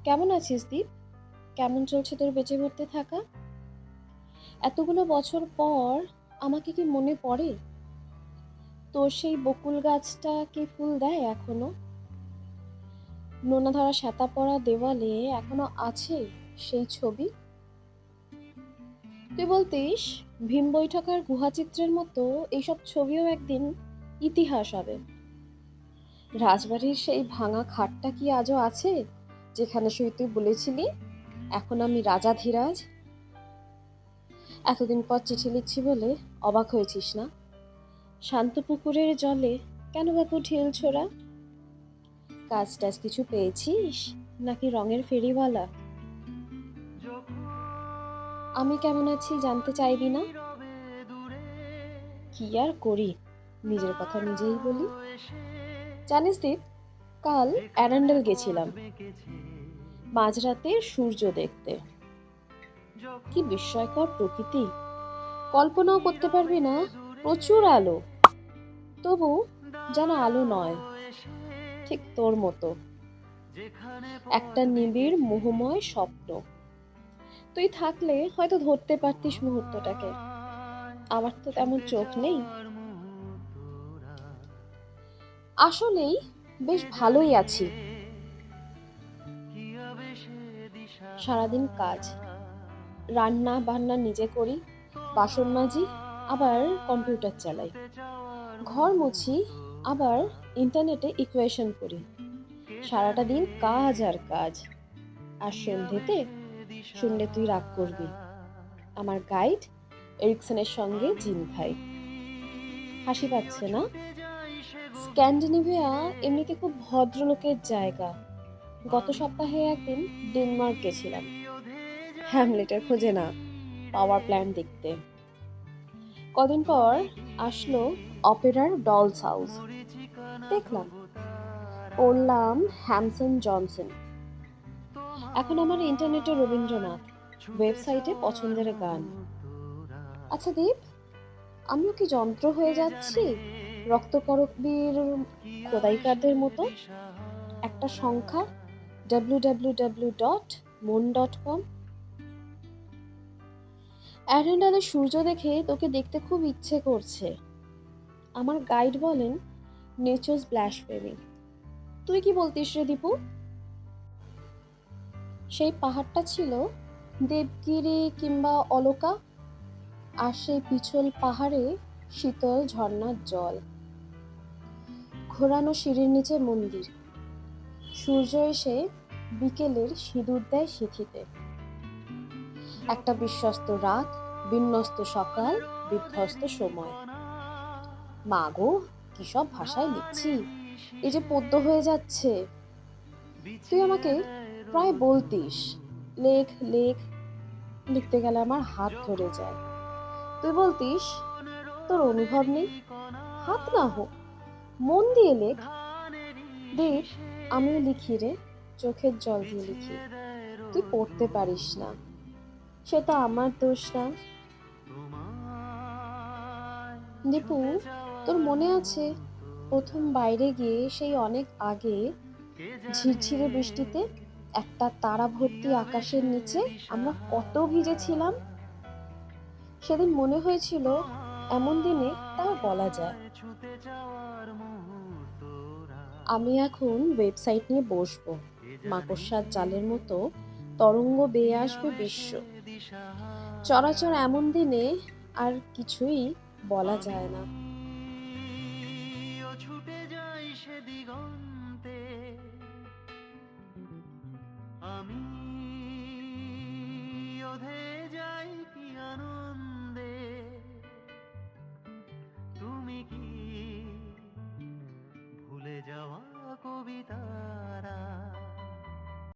কেমন আছিস দীপ? কেমন চলছে তোর বেঁচে পড়তে থাকা? এতগুলো বছর পর আমাকে কি মনে পড়ে? তোর সেই বকুল গাছটা কি ফুল দেয় এখনো? নোনা ধরা শ্যাতা পড়া দেওয়ালে এখনো আছে সেই ছবি? তুই বলতিস ভীম বৈঠকার গুহাচিত্রের মতো এইসব ছবিও একদিন ইতিহাস হবে। রাজবাড়ির সেই ভাঙা খাটটা কি আজও আছে, যেখানে শুয়ে তুই বলেছিলি এখন আমি রাজাধিরাজ? এতদিন পর চিঠি লিখছি বলে অবাক হয়েছিস না? শান্ত পুকুরের জলে কেন বাপু ঢিল ছোড়া? কাজ টাজ কিছু পেয়েছিস নাকি রঙের ফেরিওয়ালা? আমি কেমন আছি জানতে চাইবি না? কি আর করি, নিজের কথা নিজেই বলি। জানিস দীপ, কাল অ্যারান্ডেল গেছিলাম মাঝরাতে সূর্য দেখতে। কি বিস্ময়কর প্রকৃতি, কল্পনাও করতে পারবি না। প্রচুর আলো, তবু যেন আলো নয়, ঠিক তোর মতো একটা নিবিড় মোহময় স্বপ্ন। তুই থাকলে হয়তো ধরতে পারতিস মুহূর্তটাকে। আমার তো তেমন চোখ নেই। আসলেই বেশ ভালোই আছি। সারাদিন কাজ, রান্না বান্না নিজে করি, বাসন মাজি, আবার কম্পিউটার চালাই, ঘর মুছি, আবার ইন্টারনেটে ইকুয়েশন করি। সারাটা দিন কাজ আর কাজ। আর সন্ধেতে শুনলে তুই রাগ করবি, আমার গাইড এরিকসনের সঙ্গে জিম খাই। হাসি পাচ্ছে না? স্ক্যান্ডিনেভিয়া এমনিতে খুব ভদ্রলোকের জায়গা। গত সপ্তাহে একদিন ডেনমার্ক গেছিলাম, হ্যামলেটের খোঁজে না, পাওয়ার প্ল্যান্ট দেখতে। কদিন পর আসলো অপেরার ডলস হাউস, দেখলাম। পড়লাম হ্যামসন জনসন। এখন আমার ইন্টারনেটে রবীন্দ্রনাথ, ওয়েবসাইটে পছন্দের গান। আচ্ছা দীপ, আমিও কি যন্ত্র হয়ে যাচ্ছি, রক্তকরবীর খোদাইকারদের মতো? একটা সংখ্যা www.mon.com। অ্যারেন্ডালে সূর্য দেখে তোকে দেখতে খুব ইচ্ছে করছে। আমার গাইড বলেন নেচার্স ব্লাসফেমি। তুই কি বলতিস রে দীপু? সেই পাহাড়টা ছিল দেবগিরি কিংবা অলকা, আর সেই পিছল পাহাড়ে শীতল ঝর্ণার জল, ঘোরানো সিঁড়ির নিচে মন্দির। সূর্য এসে বিকেলের সিঁদুর দেয় সিঁথিতে। একটা বিশ্বস্ত রাত, বিন্যস্ত সকাল, বিধ্বস্ত সময়। মা গো, কি সব ভাষায় লিখছি, এই যে পদ্য হয়ে যাচ্ছে। তুই আমাকে প্রায় বলতিস লেখ লেখ, লিখতে গেলে আমার হাত ধরে যায়। তুই বলতিস তোর অনুভব নেই, হাত না হোক মন দিয়ে লেখ। দেখ, আমিও লিখি রে, চোখের জল দিয়ে লিখি। তুই পড়তে পারিস না, সে তো আমার দোষ না। দীপু, তোর মনে আছে প্রথম বাইরে গিয়ে সেই অনেক আগে ঝিরঝিরে বৃষ্টিতে একটা তারা ভর্তি আকাশের নিচে আমরা কত ভিজেছিলাম? সেদিন মনে হয়েছিল এমন দিনে তা বলা যায়। আমি এখন ওয়েবসাইট নিয়ে বসবো, মাকড়সার জালের মতো তরঙ্গ বেয়ে আসবে বিশ্ব চরাচর। এমন দিনে আর কিছুই বলা যায় না। ছুটে যাই সে দিগন্তে, আমি ওধে যাই কি আনন্দে। তুমি কি ভুলে যাওয়া কবিতারা